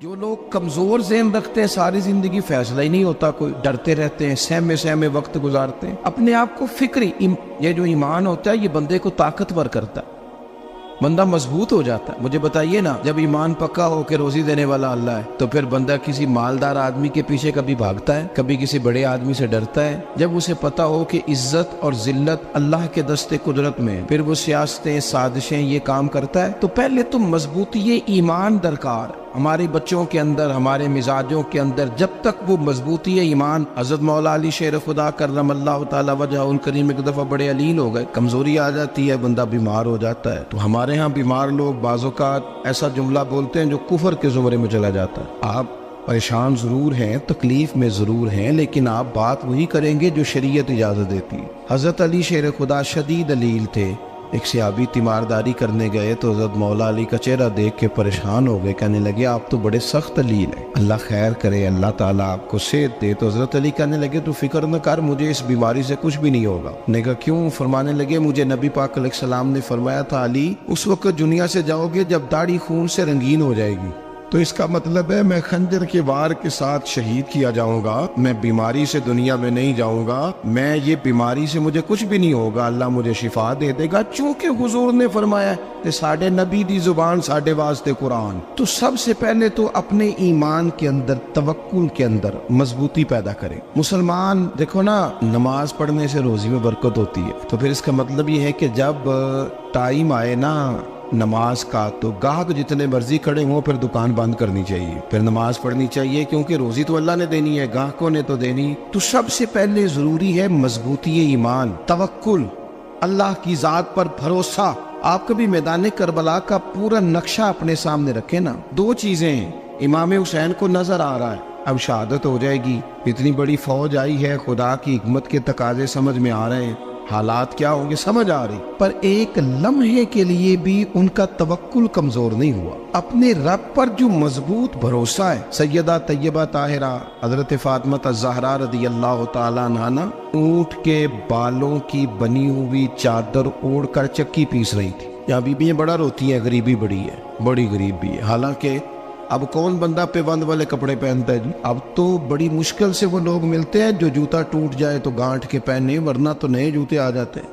جو لوگ کمزور ذہن رکھتے ہیں ساری زندگی فیصلہ ہی نہیں ہوتا، کوئی ڈرتے رہتے ہیں، سہمے سہمے وقت گزارتے ہیں اپنے آپ کو فکری یہ جو ایمان ہوتا ہے یہ بندے کو طاقتور کرتا ہے، بندہ مضبوط ہو جاتا ہے۔ مجھے بتائیے نا، جب ایمان پکا ہو کہ روزی دینے والا اللہ ہے تو پھر بندہ کسی مالدار آدمی کے پیچھے کبھی بھاگتا ہے، کبھی کسی بڑے آدمی سے ڈرتا ہے؟ جب اسے پتا ہو کہ عزت اور ذلت اللہ کے دستے قدرت میں، پھر وہ سیاستیں سازشیں یہ کام کرتا ہے۔ تو پہلے تو مضبوطی ایمان درکار ہمارے بچوں کے اندر، ہمارے مزاجوں کے اندر، جب تک وہ مضبوطی ایمان۔ حضرت مولا علی شیر خدا کرم اللہ تعالی وجہ الکریم ایک دفعہ بڑے علیل ہو گئے، کمزوری آ جاتی ہے، بندہ بیمار ہو جاتا ہے۔ تو ہمارے ہاں بیمار لوگ بعض اوقات ایسا جملہ بولتے ہیں جو کفر کے زمرے میں چلا جاتا ہے۔ آپ پریشان ضرور ہیں، تکلیف میں ضرور ہیں، لیکن آپ بات وہی کریں گے جو شریعت اجازت دیتی ہے۔ حضرت علی شیر خدا شدید علیل تھے، ایک صحابی تیمارداری کرنے گئے تو حضرت مولا علی کا چہرہ دیکھ کے پریشان ہو گئے، کہنے لگے آپ تو بڑے سخت علیل ہیں، اللہ خیر کرے، اللہ تعالیٰ آپ کو صحت دے۔ تو حضرت علی کہنے لگے تو فکر نہ کر، مجھے اس بیماری سے کچھ بھی نہیں ہوگا۔ نے کہا کیوں؟ فرمانے لگے مجھے نبی پاک علیہ السلام نے فرمایا تھا علی اس وقت دنیا سے جاؤ گے جب داڑھی خون سے رنگین ہو جائے گی، تو اس کا مطلب ہے میں خنجر کے وار کے ساتھ شہید کیا جاؤں گا، میں بیماری سے دنیا میں نہیں جاؤں گا، میں یہ بیماری سے مجھے کچھ بھی نہیں ہوگا، اللہ مجھے شفا دے دے گا، چونکہ حضور نے فرمایا کہ ساڈے نبی دی زبان ساڈے واسطے قرآن۔ تو سب سے پہلے تو اپنے ایمان کے اندر، توکل کے اندر مضبوطی پیدا کریں۔ مسلمان دیکھو نا، نماز پڑھنے سے روزی میں برکت ہوتی ہے، تو پھر اس کا مطلب یہ ہے کہ جب ٹائم آئے نا نماز کا تو گاہک جتنے مرضی کھڑے ہوں پھر دکان بند کرنی چاہیے، پھر نماز پڑھنی چاہیے، کیونکہ روزی تو اللہ نے دینی ہے، گاہکوں نے تو دینی۔ تو سب سے پہلے ضروری ہے مضبوطی ایمان، توکل، اللہ کی ذات پر بھروسہ۔ آپ کبھی میدان کربلا کا پورا نقشہ اپنے سامنے رکھیں نا، دو چیزیں ہیں، امام حسین کو نظر آ رہا ہے اب شہادت ہو جائے گی، اتنی بڑی فوج آئی ہے، خدا کی حکمت کے تقاضے سمجھ میں آ رہے ہیں، حالات کیا ہوں گے سمجھ آ رہی، پر ایک لمحے کے لیے بھی ان کا توکل کمزور نہیں ہوا۔ اپنے رب پر جو مضبوط بھروسہ ہے، سیدہ طیبہ طاہرہ حضرت فاطمہ الزہرا رضی اللہ تعالیٰ عنہا اونٹ کے بالوں کی بنی ہوئی چادر اوڑھ کر چکی پیس رہی تھی۔ یہاں بیویاں بڑا روتی ہیں، غریبی بڑی ہے، بڑی غریب بھی ہے، حالانکہ اب کون بندہ پیوند والے کپڑے پہنتا ہے جی؟ اب تو بڑی مشکل سے وہ لوگ ملتے ہیں جو جوتا ٹوٹ جائے تو گانٹھ کے پہنے، ورنہ تو نئے جوتے آ جاتے ہیں۔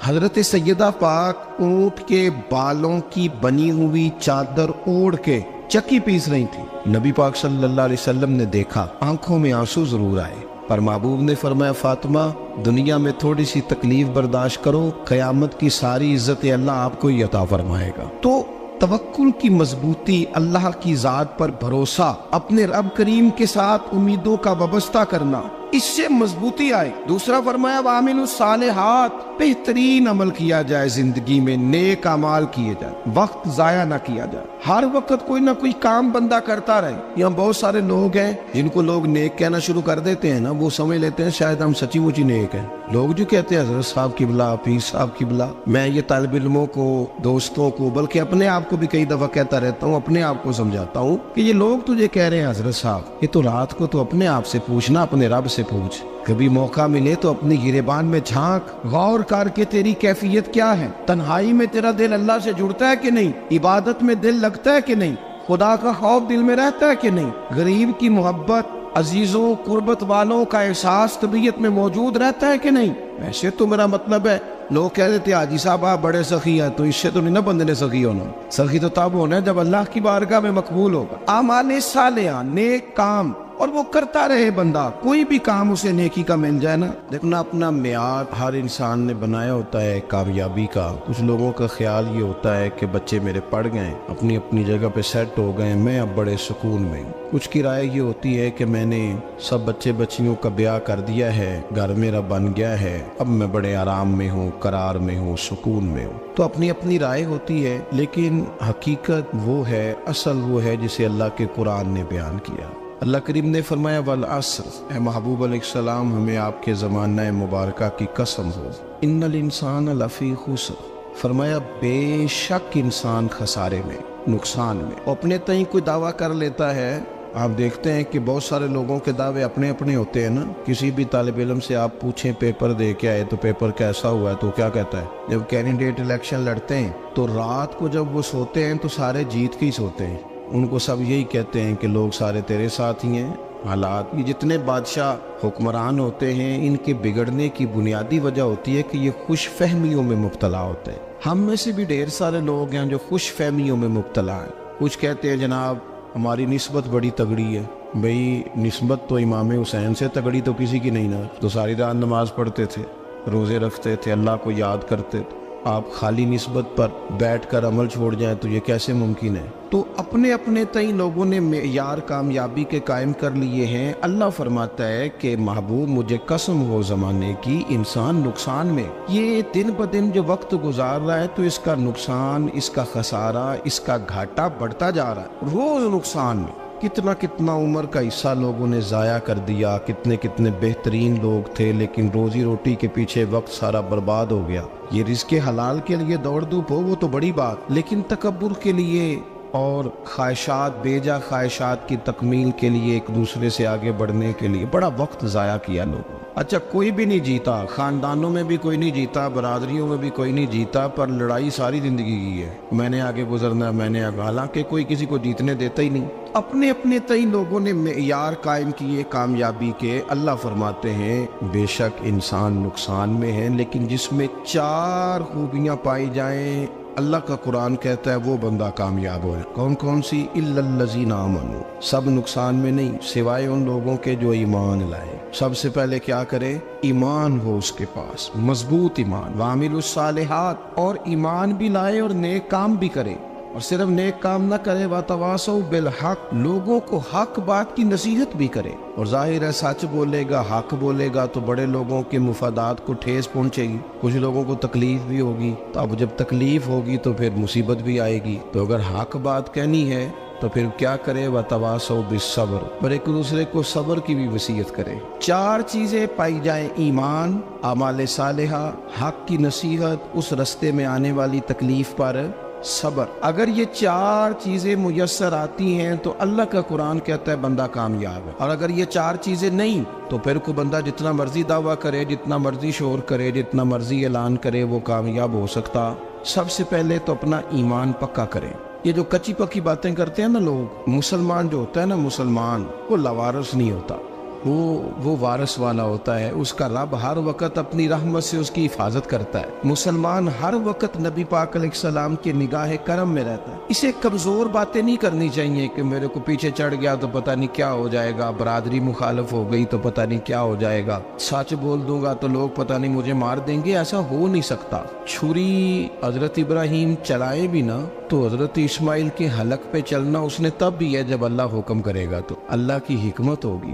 حضرت سیدہ پاک اونٹ کے بالوں کی بنی ہوئی چادر اوڑھ کے چکی پیس رہی تھی۔ نبی پاک صلی اللہ علیہ وسلم نے دیکھا، آنکھوں میں آنسو ضرور آئے، پر محبوب نے فرمایا فاطمہ دنیا میں تھوڑی سی تکلیف برداشت کرو، قیامت کی ساری عزت اللہ آپ کو ہی عطا فرمائے گا۔ تو توکل کی مضبوطی، اللہ کی ذات پر بھروسہ، اپنے رب کریم کے ساتھ امیدوں کا وابستہ کرنا، اس سے مضبوطی آئے۔ دوسرا فرمایا وَعَمِلُوا الصَّالِحَاتِ، بہترین عمل کیا جائے زندگی میں، نیک اعمال کیے جائے، وقت ضائع نہ کیا جائے، ہر وقت کوئی نہ کوئی کام بندہ کرتا رہے۔ یہاں بہت سارے لوگ ہیں جن کو لوگ نیک کہنا شروع کر دیتے ہیں نا، وہ سمجھ لیتے ہیں شاید ہم سچی مچی نیک ہیں۔ لوگ جو کہتے ہیں حضرت صاحب کی بلا، پیر صاحب کی بلا، میں یہ طالب علموں کو، دوستوں کو، بلکہ اپنے آپ کو بھی کئی دفعہ کہتا رہتا ہوں، اپنے آپ کو سمجھاتا ہوں کہ یہ لوگ تجھے کہہ رہے ہیں حضرت صاحب، یہ تو رات کو تو اپنے آپ سے پوچھنا، اپنے رب سے پوچھ، کبھی موقع ملے تو اپنی گریبان میں جھانک، غور کر کے تیری کیفیت کیا ہے، تنہائی میں تیرا دل اللہ سے جڑتا ہے کہ نہیں، عبادت میں دل لگتا ہے کہ نہیں، خدا کا خوف دل میں رہتا ہے کہ نہیں، غریب کی محبت، عزیزوں قربت والوں کا احساس طبیعت میں موجود رہتا ہے کہ نہیں۔ ویسے تو میرا مطلب ہے، لوگ کہہ دیتے ہیں حاجی صاحب آپ بڑے سخی ہیں، تو اس سے تو نہیں نا بندے نے سخی ہونا، سخی تو تب ہونا ہے جب اللہ کی بارگاہ میں مقبول ہوگا۔ اعمال صالحہ، نیک کام، اور وہ کرتا رہے بندہ، کوئی بھی کام اسے نیکی کا مل جائے نا۔ دیکھنا اپنا معیار ہر انسان نے بنایا ہوتا ہے کامیابی کا۔ کچھ لوگوں کا خیال یہ ہوتا ہے کہ بچے میرے پڑھ گئے، اپنی اپنی جگہ پہ سیٹ ہو گئے، میں اب بڑے سکون میں ہوں۔ کچھ کی رائے یہ ہوتی ہے کہ میں نے سب بچے بچیوں کا بیاہ کر دیا ہے، گھر میرا بن گیا ہے، اب میں بڑے آرام میں ہوں، قرار میں ہوں، سکون میں ہوں۔ تو اپنی اپنی رائے ہوتی ہے، لیکن حقیقت وہ ہے، اصل وہ ہے جسے اللہ کے قرآن نے بیان کیا۔ اللہ کریم نے فرمایا والعصر، اے محبوب علیہ السلام ہمیں آپ کے زمانہ مبارکہ کی قسم ہو، ان الانسان لفی خسر، فرمایا بے شک انسان خسارے میں، نقصان میں۔ اپنے تئیں کوئی دعویٰ کر لیتا ہے، آپ دیکھتے ہیں کہ بہت سارے لوگوں کے دعوے اپنے اپنے ہوتے ہیں نا۔ کسی بھی طالب علم سے آپ پوچھیں پیپر دے کے آئے تو پیپر کیسا ہوا ہے، تو کیا کہتا ہے؟ جب کینڈیڈیٹ الیکشن لڑتے ہیں تو رات کو جب وہ سوتے ہیں تو سارے جیت کے ہی سوتے ہیں، ان کو سب یہی کہتے ہیں کہ لوگ سارے تیرے ساتھ ہی ہیں. حالات یہ جتنے بادشاہ حکمران ہوتے ہیں ان کے بگڑنے کی بنیادی وجہ ہوتی ہے کہ یہ خوش فہمیوں میں مبتلا ہوتے ہیں. ہم میں سے بھی ڈھیر سارے لوگ ہیں جو خوش فہمیوں میں مبتلا ہیں. کچھ کہتے ہیں جناب ہماری نسبت بڑی تگڑی ہے. بھئی نسبت تو امام حسین سے تگڑی تو کسی کی نہیں نا. تو ساری رات نماز پڑھتے تھے, روزے رکھتے تھے, اللہ کو یاد کرتے تھے. آپ خالی نسبت پر بیٹھ کر عمل چھوڑ جائیں تو یہ کیسے ممکن ہے؟ تو اپنے اپنے تئیں لوگوں نے معیار کامیابی کے قائم کر لیے ہیں. اللہ فرماتا ہے کہ محبوب مجھے قسم ہو زمانے کی, انسان نقصان میں, یہ دن بدن جو وقت گزار رہا ہے تو اس کا نقصان, اس کا خسارہ, اس کا گھاٹا بڑھتا جا رہا ہے روز نقصان میں. کتنا کتنا عمر کا حصہ لوگوں نے ضائع کر دیا, کتنے کتنے بہترین لوگ تھے لیکن روزی روٹی کے پیچھے وقت سارا برباد ہو گیا. یہ رزق حلال کے لیے دوڑ دھوپ ہو وہ تو بڑی بات, لیکن تکبر کے لیے اور خواہشات, بیجا خواہشات کی تکمیل کے لیے, ایک دوسرے سے آگے بڑھنے کے لیے بڑا وقت ضائع کیا لوگوں. اچھا کوئی بھی نہیں جیتا, خاندانوں میں بھی کوئی نہیں جیتا, برادریوں میں بھی کوئی نہیں جیتا, پر لڑائی ساری زندگی کی ہے. میں نے آگے گزرنا, میں نے آگے, حالانکہ کوئی کسی کو جیتنے دیتا ہی نہیں. اپنے اپنے تئیں لوگوں نے معیار قائم کیے کامیابی کے. اللہ فرماتے ہیں بے شک انسان نقصان میں ہے, لیکن جس میں 4 خوبیاں پائی جائیں اللہ کا قرآن کہتا ہے وہ بندہ کامیاب ہو. کون کون سی؟ الا الذین آمنوا, سب نقصان میں نہیں سوائے ان لوگوں کے جو ایمان لائے. سب سے پہلے کیا کرے؟ ایمان ہو اس کے پاس, مضبوط ایمان. وعملوا الصالحات, اور ایمان بھی لائے اور نیک کام بھی کرے. اور صرف نیک کام نہ کرے, وَتَوَاصَوْا بِالْحَقِّ, لوگوں کو حق بات کی نصیحت بھی کرے. اور ظاہر ہے سچ بولے گا, حق بولے گا تو بڑے لوگوں کے مفادات کو ٹھیس پہنچے گی, کچھ لوگوں کو تکلیف بھی ہوگی. تو اب جب تکلیف ہوگی تو پھر مصیبت بھی آئے گی. تو اگر حق بات کہنی ہے تو پھر کیا کرے؟ وَتَوَاصَوْا بِالصَّبْرِ, اور ایک دوسرے کو صبر کی بھی وصیت کرے. 4 چیزیں پائی جائیں, ایمان, اعمال صالحہ, حق کی نصیحت, اس رستے میں آنے والی تکلیف پر صبر. اگر یہ 4 چیزیں میسر آتی ہیں تو اللہ کا قرآن کہتا ہے بندہ کامیاب ہے. اور اگر یہ 4 چیزیں نہیں تو پھر کوئی بندہ جتنا مرضی دعویٰ کرے, جتنا مرضی شور کرے, جتنا مرضی اعلان کرے, وہ کامیاب ہو سکتا. سب سے پہلے تو اپنا ایمان پکا کرے. یہ جو کچی پکی باتیں کرتے ہیں نا لوگ, مسلمان جو ہوتا ہے نا, مسلمان وہ لاوارث نہیں ہوتا, وہ وارث والا ہوتا ہے. اس کا رب ہر وقت اپنی رحمت سے اس کی حفاظت کرتا ہے. مسلمان ہر وقت نبی پاک علیہ السلام کے نگاہ کرم میں رہتا ہے. اسے کمزور باتیں نہیں کرنی چاہیے کہ میرے کو پیچھے چڑھ گیا تو پتہ نہیں کیا ہو جائے گا, برادری مخالف ہو گئی تو پتہ نہیں کیا ہو جائے گا, سچ بول دوں گا تو لوگ پتہ نہیں مجھے مار دیں گے. ایسا ہو نہیں سکتا. چھری حضرت ابراہیم چلائے بھی نا تو حضرت اسماعیل کے حلق پہ چلنا اس نے تب بھی ہے جب اللہ حکم کرے گا. تو اللہ کی حکمت ہوگی,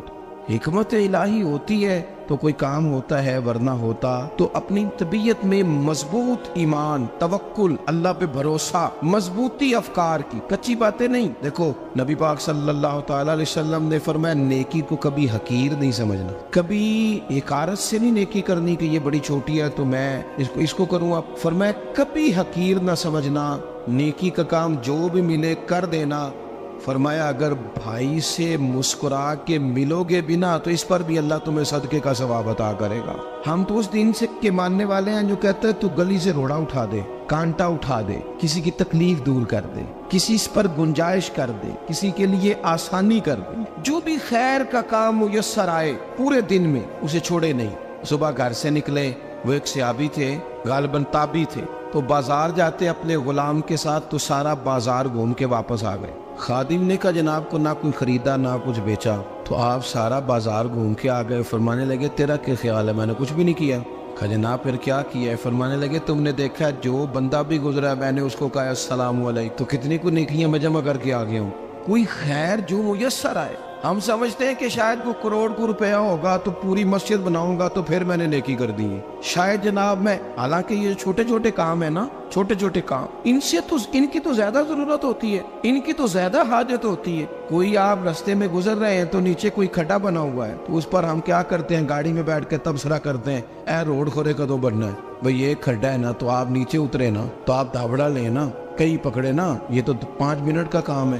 حکمت الہی ہوتی ہے تو کوئی کام ہوتا ہے, ورنہ ہوتا. تو اپنی طبیعت میں مضبوط ایمان, توکل, اللہ پہ بھروسہ, مضبوطی افکار کی, کچی باتیں نہیں. دیکھو نبی پاک صلی اللہ تعالی علیہ وسلم نے فرمایا نیکی کو کبھی حقیر نہیں سمجھنا, کبھی حقارت سے نہیں نیکی کرنی کہ یہ بڑی چھوٹی ہے تو میں اس کو کروں. آپ فرمایا کبھی حقیر نہ سمجھنا, نیکی کا کام جو بھی ملے کر دینا. فرمایا اگر بھائی سے مسکرا کے ملو گے بنا تو اس پر بھی اللہ تمہیں صدقے کا ثواب عطا کرے گا. ہم تو اس دین سے کے ماننے والے ہیں جو کہتے ہیں تو گلی سے روڑا اٹھا دے, کانٹا اٹھا دے, کسی کی تکلیف دور کر دے, کسی اس پر گنجائش کر دے, کسی کے لیے آسانی کر دے. جو بھی خیر کا کام میسر آئے پورے دن میں اسے چھوڑے نہیں. صبح گھر سے نکلے, وہ ایک صحابی تھے, غالباً تابعی تھے, تو بازار جاتے اپنے غلام کے ساتھ تو سارا بازار گھوم کے واپس آ گئے. خادم نے کہا جناب کو نہ کوئی خریدا نہ کچھ بیچا, تو آپ سارا بازار گھوم کے آ گئے. فرمانے لگے تیرا کیا خیال ہے؟ میں نے کچھ بھی نہیں کیا. کہا جناب پھر کیا کیا ہے؟ فرمانے لگے تم نے دیکھا جو بندہ بھی گزرا میں نے اس کو کہا السلام علیکم, تو کتنی کو نیکیاں میں جمع کر کے آ گیا ہوں. کوئی خیر جو میسر آئے. ہم سمجھتے ہیں کہ شاید کو کروڑ کو روپیہ ہوگا تو پوری مسجد بناؤں گا تو پھر میں نے نیکی کر دی ہے. شاید جناب میں, حالانکہ یہ چھوٹے چھوٹے کام ہے نا, چھوٹے چھوٹے کام, ان کی تو زیادہ ضرورت ہوتی ہے, ان کی تو زیادہ حاجت ہوتی ہے. کوئی آپ رستے میں گزر رہے ہیں تو نیچے کوئی کھڈا بنا ہوا ہے تو اس پر ہم کیا کرتے ہیں, گاڑی میں بیٹھ کے تبصرہ کرتے ہیں اے روڈ کھورے کدو بننا ہے. بھئی یہ کھڈا ہے نا تو آپ نیچے اترے نا, تو آپ دھابڑا لیں نا, کئی پکڑے نا, یہ تو 5 منٹ کا کام ہے.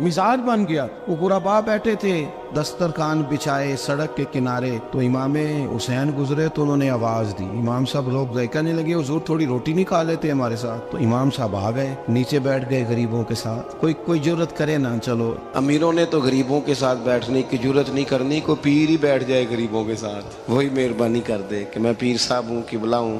مزاج بن گیا. وہ غربا بیٹھے تھے دسترخوان بچھائے سڑک کے کنارے, تو امام حسین گزرے تو انہوں نے آواز دی. امام صاحب لوگ ذائقہ نہیں لگے, حضور تھوڑی روٹی نہیں کھا لیتے ہمارے ساتھ؟ تو امام صاحب آ گئے, نیچے بیٹھ گئے غریبوں کے ساتھ. کوئی جرت کرے نا, چلو امیروں نے تو غریبوں کے ساتھ بیٹھنے کی جرت نہیں کرنی, کوئی پیر ہی بیٹھ جائے غریبوں کے ساتھ, وہی مہربانی کر دے کہ میں پیر صاحب ہوں, قبلہ ہوں,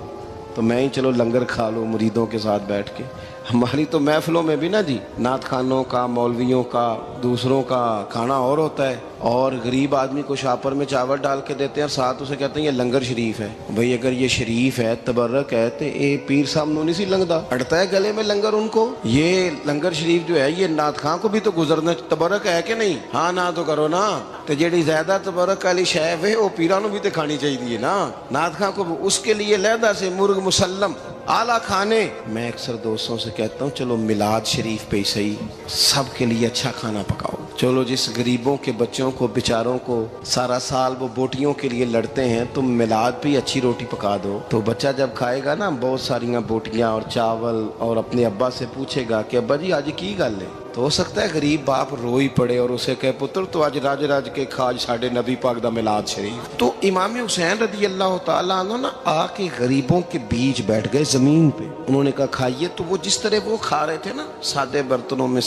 تو میں ہی چلو لنگر کھا لوں مریدوں کے ساتھ بیٹھ کے. ہماری تو محفلوں میں بھی نا جی, نعت خانوں کا, مولویوں کا, دوسروں کا کھانا اور ہوتا ہے, اور غریب آدمی کو شاپر میں چاول ڈال کے دیتے ہیں اور ساتھ اسے کہتے ہیں یہ لنگر شریف ہے. بھئی اگر یہ شریف ہے, تبرک ہے, تو اے پیر صاحب نو نہیں سی لنگدا, اڑتا ہے گلے میں لنگر ان کو. یہ لنگر شریف جو ہے یہ نعت خان کو بھی تو گزرنا, تبرک ہے کہ نہیں؟ ہاں نہ تو کرو نا, تو جیڑی زیادہ تبرک والی شے ہے وہ پیراں نو بھی تو کھانی چاہیے نا. نعت خان کو اس کے لیے لہدا سے مرغ مسلم اعلیٰ کھانے. میں اکثر دوستوں سے کہتا ہوں چلو میلاد شریف پہ ہی صحیح سب کے لیے اچھا کھانا پکاؤ. چلو جس غریبوں کے بچوں کو بیچاروں کو سارا سال وہ بوٹیوں کے لیے لڑتے ہیں, تم میلاد پہ اچھی روٹی پکا دو, تو بچہ جب کھائے گا نا بہت ساریاں بوٹیاں اور چاول, اور اپنے ابا سے پوچھے گا کہ ابا جی آج کی گل ہے, تو ہو سکتا ہے غریب باپ روئی پڑے اور اسے کہے پتر تو آج راج راج کے کھاج ساڑھے نبی پاک دا میلاد شریف. تو امام حسین رضی اللہ تعالیٰ عنہ نا آ کے غریبوں کے بیچ بیٹھ گئے زمین پہ. انہوں نے کہا کھائیے, تو وہ جس طرح وہ کھا رہے تھے نا سادے برتنوں میں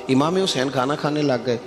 امام حسین کھانا کھانے لگ گئے.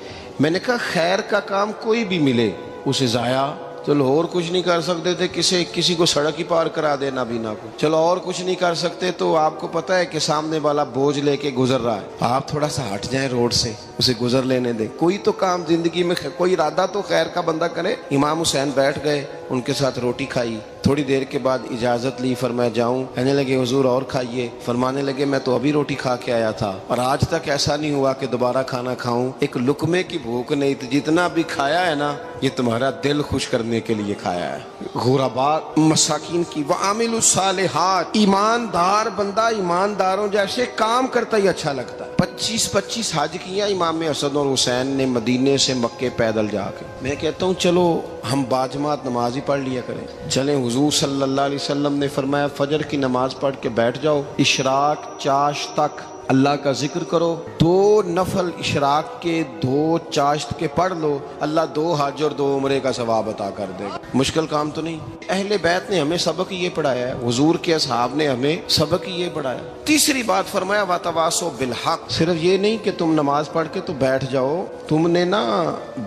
میں نے کہا خیر کا کام کوئی بھی ملے اسے ضائع, چلو اور کچھ نہیں کر سکتے تھے, کسی کو سڑک ہی پار کرا دے نابینا کو, چلو اور کچھ نہیں کر سکتے, تو آپ کو پتہ ہے کہ سامنے والا بوجھ لے کے گزر رہا ہے, آپ تھوڑا سا ہٹ جائیں روڈ سے, اسے گزر لینے دیں. کوئی تو کام زندگی میں, کوئی ارادہ تو خیر کا بندہ کرے. امام حسین بیٹھ گئے, ان کے ساتھ روٹی کھائی. تھوڑی دیر کے بعد اجازت لی, فرمایا جاؤں؟ کہنے لگے حضور اور کھائیے. فرمانے لگے میں تو ابھی روٹی کھا کے آیا تھا اور آج تک ایسا نہیں ہوا کہ دوبارہ کھانا کھاؤں. ایک لقمے کی بھوک نہیں تھی, جتنا بھی کھایا ہے نا یہ تمہارا دل خوش کرنے کے لیے کھایا ہے. غرباء مساکین کی وعامل الصالحات, ایماندار بندہ ایمانداروں جیسے کام کرتا ہی اچھا لگتا ہے. 25 حج کیا امام حسن اور حسین نے مدینے سے مکے پیدل جا کے. میں کہتا ہوں چلو ہم باجماعت نماز ہی پڑھ لیا کریں. چلیں, حضور صلی اللہ علیہ وسلم نے فرمایا فجر کی نماز پڑھ کے بیٹھ جاؤ, اشراق چاشت تک اللہ کا ذکر کرو, 2 نفل اشراق کے 2 چاشت کے پڑھ لو, اللہ 2 حج اور 2 عمرے کا ثواب عطا کر دے گا. مشکل کام تو نہیں. اہل بیت نے ہمیں سبق یہ پڑھایا ہے, حضور کے اصحاب نے ہمیں سبق یہ پڑھایا. تیسری بات فرمایا وتواصوا بالحق, صرف یہ نہیں کہ تم نماز پڑھ کے تو بیٹھ جاؤ, تم نے نا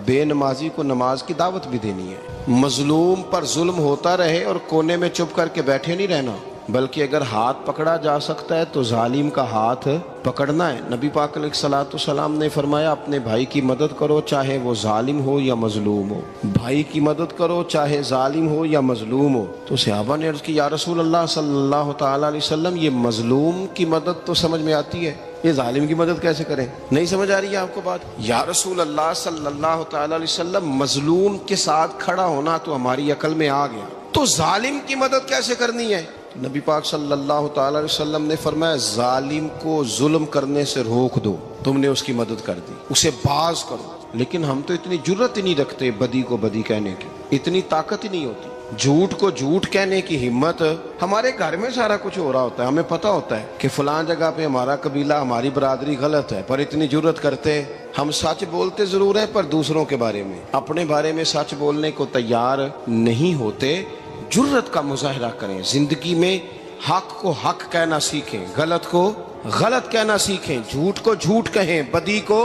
بے نمازی کو نماز کی دعوت بھی دینی ہے. مظلوم پر ظلم ہوتا رہے اور کونے میں چپ کر کے بیٹھے نہیں رہنا, بلکہ اگر ہاتھ پکڑا جا سکتا ہے تو ظالم کا ہاتھ پکڑنا ہے. نبی پاک علیہ الصلوۃ والسلام نے فرمایا اپنے بھائی کی مدد کرو چاہے وہ ظالم ہو یا مظلوم ہو, بھائی کی مدد کرو چاہے ظالم ہو یا مظلوم ہو. تو صحابہ نے عرض کی یا رسول اللہ صلی اللہ تعالی علیہ وسلم یہ مظلوم کی مدد تو سمجھ میں آتی ہے, یہ ظالم کی مدد کیسے کریں؟ نہیں سمجھ آ رہی ہے آپ کو بات؟ یا رسول اللہ صلی اللہ تعالی علیہ وسلم مظلوم کے ساتھ کھڑا ہونا تو ہماری عقل میں آ گیا, تو ظالم کی مدد کیسے کرنی ہے؟ نبی پاک صلی اللہ تعالی علیہ وسلم نے فرمایا ظالم کو ظلم کرنے سے روک دو, تم نے اس کی مدد کر دی, اسے باز کرو. لیکن ہم تو اتنی جرت ہی نہیں رکھتے بدی کو بدی کہنے کی, اتنی طاقت ہی نہیں ہوتی. جھوٹ کو جھوٹ کہنے کی ہمت, ہمارے گھر میں سارا کچھ ہو رہا ہوتا ہے, ہمیں پتہ ہوتا ہے کہ فلاں جگہ پہ ہمارا قبیلہ ہماری برادری غلط ہے, پر اتنی جرت کرتے. ہم سچ بولتے ضرور ہیں پر دوسروں کے بارے میں, اپنے بارے میں سچ بولنے کو تیار نہیں ہوتے. جرت کا مظاہرہ کریں زندگی میں, حق کو حق کہنا سیکھیں, غلط کو غلط کہنا سیکھیں, جھوٹ کو جھوٹ کہیں, بدی کو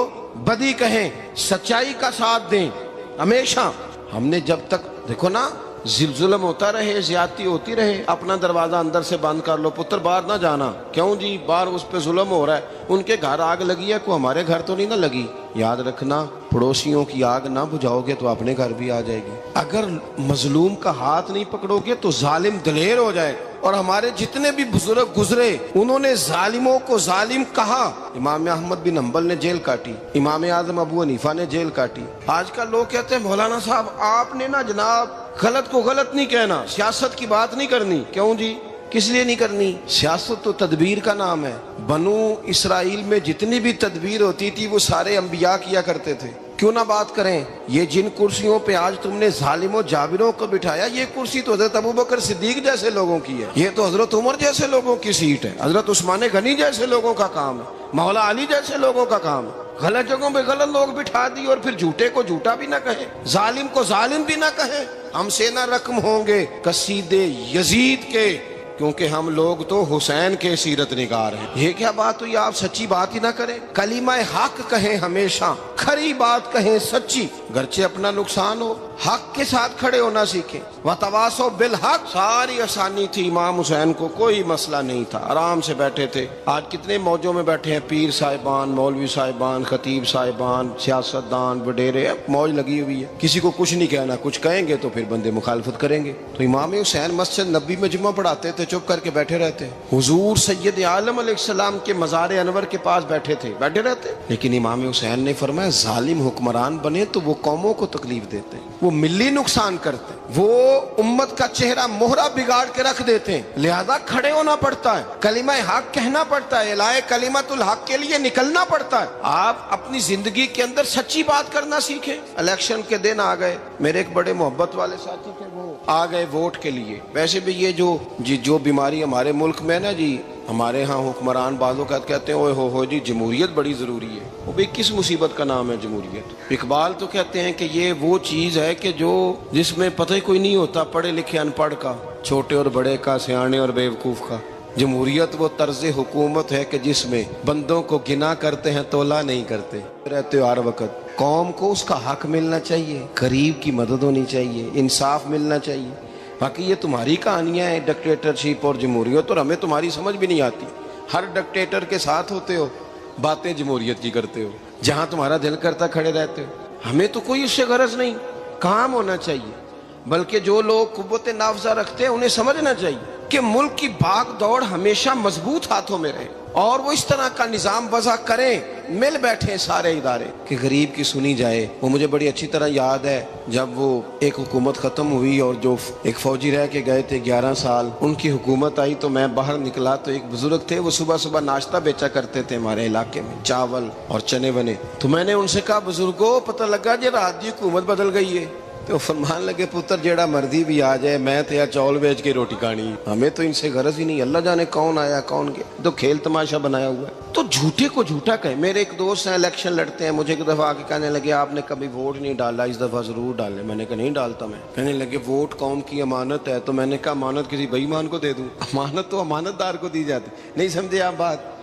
بدی کہیں, سچائی کا ساتھ دیں ہمیشہ. ہم نے جب تک دیکھو نا ظلم ہوتا رہے, زیادتی ہوتی رہے, اپنا دروازہ اندر سے بند کر لو, پتر باہر نہ جانا. کیوں جی؟ باہر اس پہ ظلم ہو رہا ہے, ان کے گھر آگ لگی ہے, کوئی ہمارے گھر تو نہیں نہ لگی. یاد رکھنا پڑوسیوں کی آگ نہ بجھاؤ گے تو اپنے گھر بھی آ جائے گی. اگر مظلوم کا ہاتھ نہیں پکڑو گے تو ظالم دلیر ہو جائے. اور ہمارے جتنے بھی بزرگ گزرے انہوں نے ظالموں کو ظالم کہا. امام احمد بن حنبل نے جیل کاٹی, امام اعظم ابو حنیفہ نے جیل کاٹی. آج کل لوگ کہتے ہیں مولانا صاحب آپ نے نا جناب غلط کو غلط نہیں کہنا, سیاست کی بات نہیں کرنی. کیوں جی؟ کس لیے نہیں کرنی؟ سیاست تو تدبیر کا نام ہے. بنو اسرائیل میں جتنی بھی تدبیر ہوتی تھی وہ سارے انبیاء کیا کرتے تھے. کیوں نہ بات کریں؟ یہ جن کرسیوں پہ آج تم نے ظالموں جابروں کو بٹھایا، یہ کرسی تو حضرت ابوبکر صدیق جیسے لوگوں کی ہے، یہ تو حضرت عمر جیسے لوگوں کی سیٹ ہے، حضرت عثمان غنی جیسے لوگوں کا کام ہے، مولا علی جیسے لوگوں کا کام ہے۔ غلط جگہوں پہ غلط لوگ بٹھا دی اور پھر جھوٹے کو جھوٹا بھی نہ کہیں، ظالم کو ظالم بھی نہ کہیں۔ ہم سے نہ رقم ہوں گے قصیدے یزید کے، کیونکہ ہم لوگ تو حسین کے سیرت نگار ہیں۔ یہ کیا بات ہوئی؟ آپ سچی بات ہی نہ کریں، کلمہ حق کہیں، ہمیشہ کھری بات کہیں، سچی، گرچہ اپنا نقصان ہو، حق کے ساتھ کھڑے ہونا سیکھیں۔ وتواصوا بالحق، ساری آسانی تھی، امام حسین کو کوئی مسئلہ نہیں تھا، آرام سے بیٹھے تھے۔ آج کتنے موجوں میں بیٹھے ہیں، پیر صاحبان، مولوی صاحبان، خطیب صاحبان، سیاستدان، وڈیرے، موج لگی ہوئی ہے، کسی کو کچھ نہیں کہنا، کچھ کہیں گے تو پھر بندے مخالفت کریں گے۔ تو امام حسین مسجد نبی میں جمعہ پڑھاتے تھے، چپ کر کے بیٹھے رہتے، حضور سید عالم علیہ السلام کے مزار انور کے پاس بیٹھے تھے، بیٹھے رہتے۔ لیکن امام حسین نے فرمایا ظالم حکمران بنے تو وہ قوموں کو تکلیف دیتے ہیں، وہ ملی نقصان کرتے ہیں، وہ امت کا چہرہ مہرہ بگاڑ کے رکھ دیتے ہیں، لہذا کھڑے ہونا پڑتا ہے، کلمہ حق کہنا پڑتا ہے، الہ کلمت الحق کے لیے نکلنا پڑتا ہے۔ آپ اپنی زندگی کے اندر سچی بات کرنا سیکھیں۔ الیکشن کے دن آ گئے، میرے ایک بڑے محبت والے ساتھی تھے، وہ آ گئے ووٹ کے لیے۔ ویسے بھی یہ جو بیماری ہمارے ملک میں نا جی، ہمارے ہاں حکمران بعض اوقات کہتے ہیں اوے ہو جی جمہوریت بڑی ضروری ہے۔ وہ بھی کس مصیبت کا نام ہے جمہوریت؟ اقبال تو کہتے ہیں کہ یہ وہ چیز ہے کہ جس میں پتہ ہی کوئی نہیں ہوتا پڑھے لکھے ان پڑھ کا، چھوٹے اور بڑے کا، سیانے اور بیوقوف کا۔ جمہوریت وہ طرز حکومت ہے کہ جس میں بندوں کو گنا کرتے ہیں، تولا نہیں کرتے رہتے ہو ہر وقت۔ قوم کو اس کا حق ملنا چاہیے، غریب کی مدد ہونی چاہیے، انصاف ملنا چاہیے۔ باقی یہ تمہاری کہانیاں ہیں ڈکٹیٹرشپ اور جمہوریت، اور ہمیں تمہاری سمجھ بھی نہیں آتی۔ ہر ڈکٹیٹر کے ساتھ ہوتے ہو، باتیں جمہوریت کی کرتے ہو، جہاں تمہارا دل کرتا کھڑے رہتے ہو۔ ہمیں تو کوئی اس سے غرض نہیں، کام ہونا چاہیے۔ بلکہ جو لوگ قوت نافذہ رکھتے ہیں انہیں سمجھنا چاہیے کہ ملک کی بھاگ دوڑ ہمیشہ مضبوط ہاتھوں میں رہے، اور وہ اس طرح کا نظام وضع کریں، مل بیٹھیں سارے ادارے کہ غریب کی سنی جائے۔ وہ مجھے بڑی اچھی طرح یاد ہے جب وہ ایک حکومت ختم ہوئی اور جو ایک فوجی رہ کے گئے تھے 11 سال، ان کی حکومت آئی تو میں باہر نکلا تو ایک بزرگ تھے، وہ صبح صبح ناشتہ بیچا کرتے تھے ہمارے علاقے میں، چاول اور چنے بنے۔ تو میں نے ان سے کہا بزرگوں پتہ لگا جی رات دی حکومت بدل گئی ہے۔ تو فرمان لگے پتر جیڑا مرضی بھی آ جائے، میں تو یا چاول بیچ کے روٹی کھانی، ہمیں تو ان سے غرض ہی نہیں، اللہ جانے کون آیا کون گیا، تو کھیل تماشا بنایا ہوا ہے۔ تو جھوٹے کو جھوٹا کہیں۔ میرے ایک دوست ہیں الیکشن لڑتے ہیں، مجھے ایک دفعہ آ کے کہنے لگے آپ نے کبھی ووٹ نہیں ڈالا، اس دفعہ ضرور ڈالیں۔ میں نے کہا نہیں ڈالتا میں۔ کہنے لگے ووٹ قوم کی امانت ہے، تو میں نے کہا امانت کسی بے ایمان کو دے دوں؟ امانت تو امانت دار کو دی جاتی۔ نہیں سمجھے آپ بات؟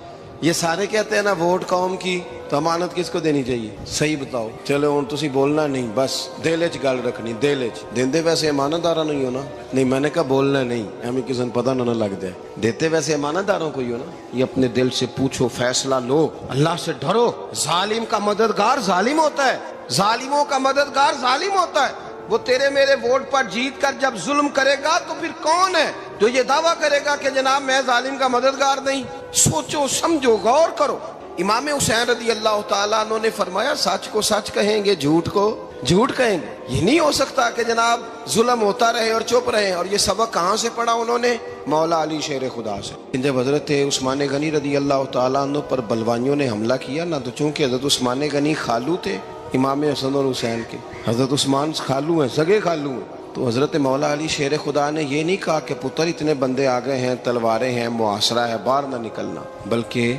یہ سارے کہتے ہیں نا ووٹ قوم کی، تو امانت کس کو دینی چاہیے؟ صحیح بتاؤ۔ چلو ہوں تسی بولنا نہیں، بس دل وچ گل رکھنی، دل وچ دیندے ویسے امانت دارا نہیں ہونا۔ نہیں میں نے کہا بولنا نہیں، ہمیں کسی نے پتہ نہ لگ جائے، دیتے ویسے امانت داروں کو ہی ہو نا۔ یہ اپنے دل سے پوچھو، فیصلہ لو، اللہ سے ڈرو۔ ظالم کا مددگار ظالم ہوتا ہے، ظالموں کا مددگار ظالم ہوتا ہے۔ وہ تیرے میرے ووٹ پر جیت کر جب ظلم کرے گا تو پھر کون ہے جو یہ دعویٰ کرے گا کہ جناب میں ظالم کا مددگار نہیں؟ سوچو سمجھو، غور کرو۔ امام حسین رضی اللہ تعالیٰ عنہ نے فرمایا سچ کو سچ کہیں گے، جھوٹ کو جھوٹ کہیں گے۔ یہ نہیں ہو سکتا کہ جناب ظلم ہوتا رہے اور چپ رہے۔ اور یہ سبق کہاں سے پڑھا انہوں نے؟ مولا علی شیر خدا سے۔ جب حضرت عثمان غنی رضی اللہ تعالیٰ عنہ پر بلوائیوں نے حملہ کیا نا، تو چونکہ حضرت عثمان غنی خالو تھے امام حسن اور حسین کے، حضرت عثمان خالو ہیں، سگے خالو ہیں، تو حضرت مولا علی شیر خدا نے یہ نہیں کہا کہ پتر اتنے بندے آ گئے ہیں، تلواریں ہیں، محاصرہ ہے، باہر نہ نکلنا، بلکہ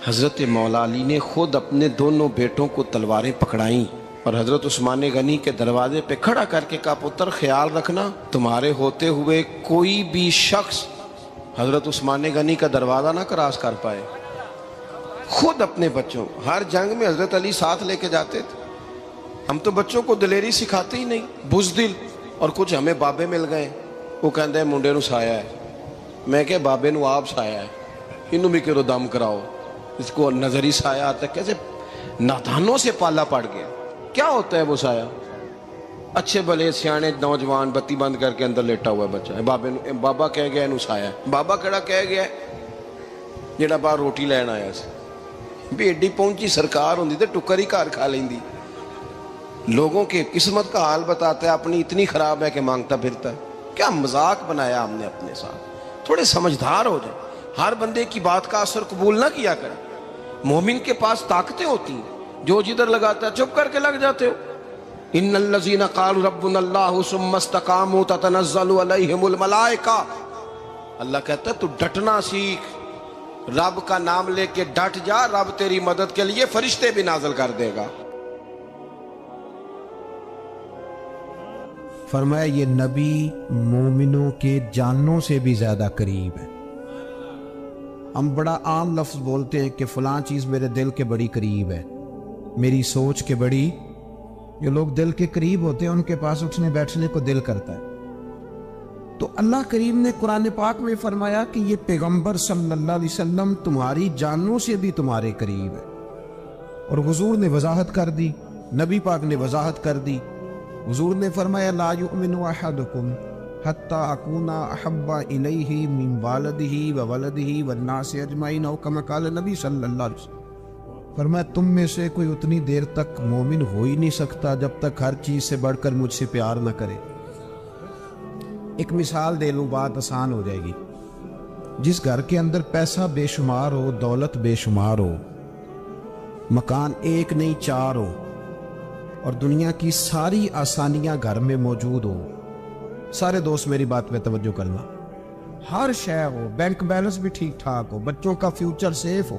حضرت مولا علی نے خود اپنے دونوں بیٹوں کو تلواریں پکڑائیں اور حضرت عثمان غنی کے دروازے پہ کھڑا کر کے کہا پتر خیال رکھنا تمہارے ہوتے ہوئے کوئی بھی شخص حضرت عثمان غنی کا دروازہ نہ کراس کر پائے۔ خود اپنے بچوں، ہر جنگ میں حضرت علی ساتھ لے کے جاتے تھے۔ ہم تو بچوں کو دلیری سکھاتے ہی نہیں، بزدل۔ اور کچھ ہمیں بابے مل گئے، وہ کہتے ہیں منڈے نو سایا ہے، میں کہ بابے نو آپ سایا ہے، انہوں بھی کرو دم کراؤ، اس کو نظری سایہ آتا ہے۔ کیسے نادانوں سے پالا پڑ گیا۔ کیا ہوتا ہے وہ سایہ؟ اچھے بھلے سیانے نوجوان بتی بند کر کے اندر لیٹا ہوا ہے بچہ، بابا کہہ گیا انہوں سایا ہے۔ بابا کہڑا کہہ گیا جڑا باہر روٹی لین آیا سی، بھی ایڈی پہنچی سرکار ہوندی تے ٹکر ہی گھر کھا لیندی۔ لوگوں کے قسمت کا حال بتاتا ہے، اپنی اتنی خراب ہے کہ مانگتا پھرتا ہے۔ کیا مذاق بنایا ہم نے اپنے ساتھ۔ تھوڑے سمجھدار ہو جائیں، ہر بندے کی بات کا اثر قبول نہ کیا کریں۔ مومن کے پاس طاقتیں ہوتی ہیں، جو جدھر لگاتا ہے چپ کر کے لگ جاتے ہو. ان الذین قالوا ربنا اللہ ثم استقاموا تتنزل علیہم الملائکہ. اللہ کہتا ہے تو ڈٹنا سیکھ، رب کا نام لے کے ڈٹ جا، رب تیری مدد کے لیے فرشتے بھی نازل کر دے گا. فرمایا یہ نبی مومنوں کے جانوں سے بھی زیادہ قریب ہے. ہم بڑا عام لفظ بولتے ہیں کہ فلاں چیز میرے دل کے بڑی قریب ہے، میری سوچ کے بڑی. جو لوگ دل کے قریب ہوتے ہیں ان کے پاس اٹھنے بیٹھنے کو دل کرتا ہے. تو اللہ کریم نے قرآن پاک میں فرمایا کہ یہ پیغمبر صلی اللہ علیہ وسلم تمہاری جانوں سے بھی تمہارے قریب ہے. اور حضور نے وضاحت کر دی، نبی پاک نے وضاحت کر دی. حضور نے فرمایا لا یؤمن احدکم حتی اکون احب الیہ من والدہ وولدہ والناس اجمعین، او کما قال نبی صلی اللہ علیہ وسلم. فرمایا تم میں سے کوئی اتنی دیر تک مومن ہو ہی نہیں سکتا جب تک ہر چیز سے بڑھ کر مجھ سے پیار نہ کرے. ایک مثال دے لوں، بات آسان ہو جائے گی. جس گھر کے اندر پیسہ بے شمار ہو، دولت بے شمار ہو، مکان ایک نہیں چار ہو، اور دنیا کی ساری آسانیاں گھر میں موجود ہو، سارے دوست میری بات پہ توجہ کرنا، ہر شے ہو، بینک بیلنس بھی ٹھیک ٹھاک ہو، بچوں کا فیوچر سیف ہو،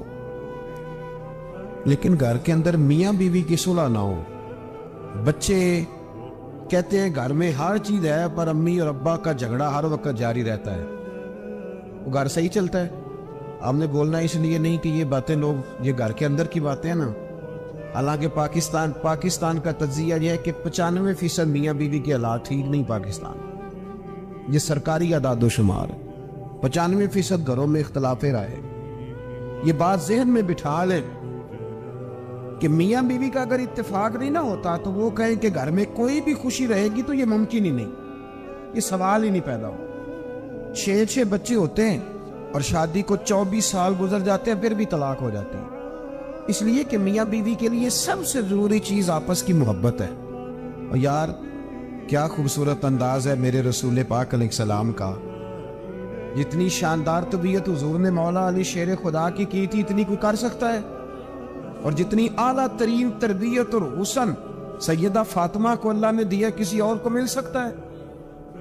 لیکن گھر کے اندر میاں بیوی کی صلح نہ ہو. بچے کہتے ہیں گھر میں ہر چیز ہے پر امی اور ابا کا جھگڑا ہر وقت جاری رہتا ہے. وہ گھر صحیح چلتا ہے؟ آپ نے بولنا اس لیے نہیں کہ یہ باتیں لوگ، یہ گھر کے اندر کی باتیں ہیں نا. حالانکہ پاکستان کا تجزیہ یہ ہے کہ 95% میاں بیوی کے حالات ٹھیک نہیں. پاکستان یہ سرکاری اعداد و شمار ہے. 95% گھروں میں اختلاف رائے. یہ بات ذہن میں بٹھا لیں کہ میاں بیوی کا اگر اتفاق نہیں نہ ہوتا تو وہ کہیں کہ گھر میں کوئی بھی خوشی رہے گی تو یہ ممکن ہی نہیں، یہ سوال ہی نہیں پیدا ہو. 6 بچے ہوتے ہیں اور شادی کو 24 سال گزر جاتے ہیں پھر بھی طلاق ہو جاتی ہے. اس لیے کہ میاں بیوی کے لیے سب سے ضروری چیز آپس کی محبت ہے. اور یار کیا خوبصورت انداز ہے میرے رسول پاک علیہ السلام کا. جتنی شاندار طبیعت حضور نے مولا علی شیر خدا کی تھی اتنی کوئی کر سکتا ہے؟ اور جتنی اعلیٰ ترین تربیت اور حسن سیدہ فاطمہ کو اللہ نے دیا کسی اور کو مل سکتا ہے؟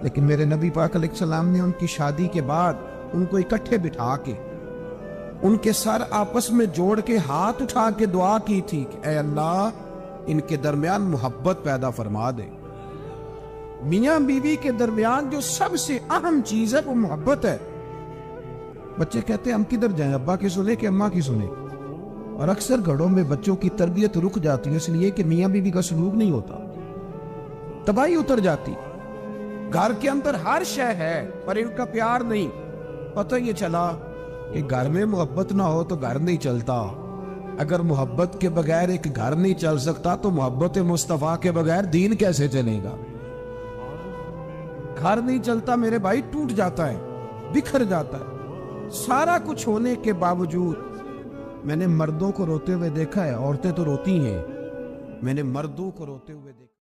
لیکن میرے نبی پاک علیہ السلام نے ان کی شادی کے بعد ان کو اکٹھے بٹھا کے ان کے سر آپس میں جوڑ کے ہاتھ اٹھا کے دعا کی تھی کہ اے اللہ ان کے درمیان محبت پیدا فرما دے. میاں بیوی کے درمیان جو سب سے اہم چیز ہے وہ محبت ہے. بچے کہتے ہیں ہم کدھر جائیں، ابا کی سنیں کہ اماں کی سنیں؟ اور اکثر گھروں میں بچوں کی تربیت رک جاتی ہے اس لیے کہ میاں بیوی کا سلوک نہیں ہوتا، تباہی اتر جاتی. گھر کے اندر ہر شے ہے پر ان کا پیار نہیں. پتہ یہ چلا کہ گھر میں محبت نہ ہو تو گھر نہیں چلتا. اگر محبت کے بغیر ایک گھر نہیں چل سکتا تو محبت مصطفیٰ کے بغیر دین کیسے چلے گا؟ گھر نہیں چلتا میرے بھائی، ٹوٹ جاتا ہے، بکھر جاتا ہے. سارا کچھ ہونے کے باوجود میں نے مردوں کو روتے ہوئے دیکھا ہے، عورتیں تو روتی ہیں، میں نے مردوں کو روتے ہوئے دیکھا.